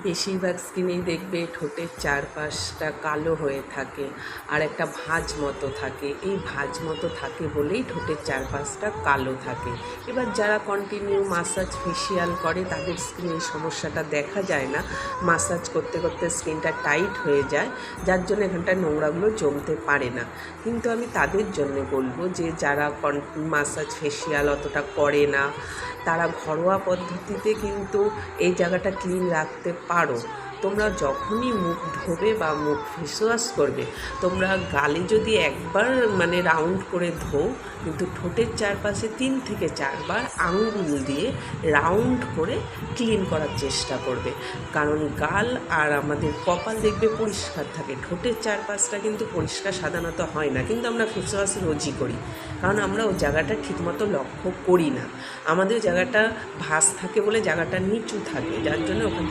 বেশিরভাগ স্কিনেই দেখবে ঠোঁটের চারপাশটা কালো হয়ে থাকে আর একটা ভাঁজ মতো থাকে। এই ভাঁজ মতো থাকে বলেই ঠোঁটের চারপাশটা কালো থাকে। এবার যারা কন্টিনিউ মাসাজ ফেসিয়াল করে তাদের স্কিনে এই সমস্যাটা দেখা যায় না। মাসাজ করতে করতে স্কিনটা টাইট হয়ে যায়, যার জন্য এখানটায় নোংরাগুলো জমতে পারে না। কিন্তু আমি তাদের জন্য বলবো যে যারা মাসাজ ফেসিয়াল অতটা করে না, তারা ঘরোয়া পদ্ধতিতে কিন্তু এই জায়গাটা ক্লিন রাখতে পারো। তোমরা যখনই মুখ ধোবে বা মুখ ফেসওয়াশ করবে, তোমরা গালে যদি একবার রাউন্ড করে ধোও, কিন্তু ঠোঁটের চারপাশে 3 থেকে 4 বার আঙুল দিয়ে রাউন্ড করে ক্লিন করার চেষ্টা করবে। কারণ গাল আর আমাদের কপাল দেখবে পরিষ্কার থাকে, ঠোঁটের চারপাশটা কিন্তু পরিষ্কার সাধারণত হয় না, কিন্তু আমরা ফেসওয়াশ রোজই করি, কারণ আমরা ওই জায়গাটা ঠিকমতো লক্ষ্য করি না। আমাদের জায়গাটা ভাঁজ থাকে বলে জায়গাটা নিচু থাকে, যার জন্য ওখানটা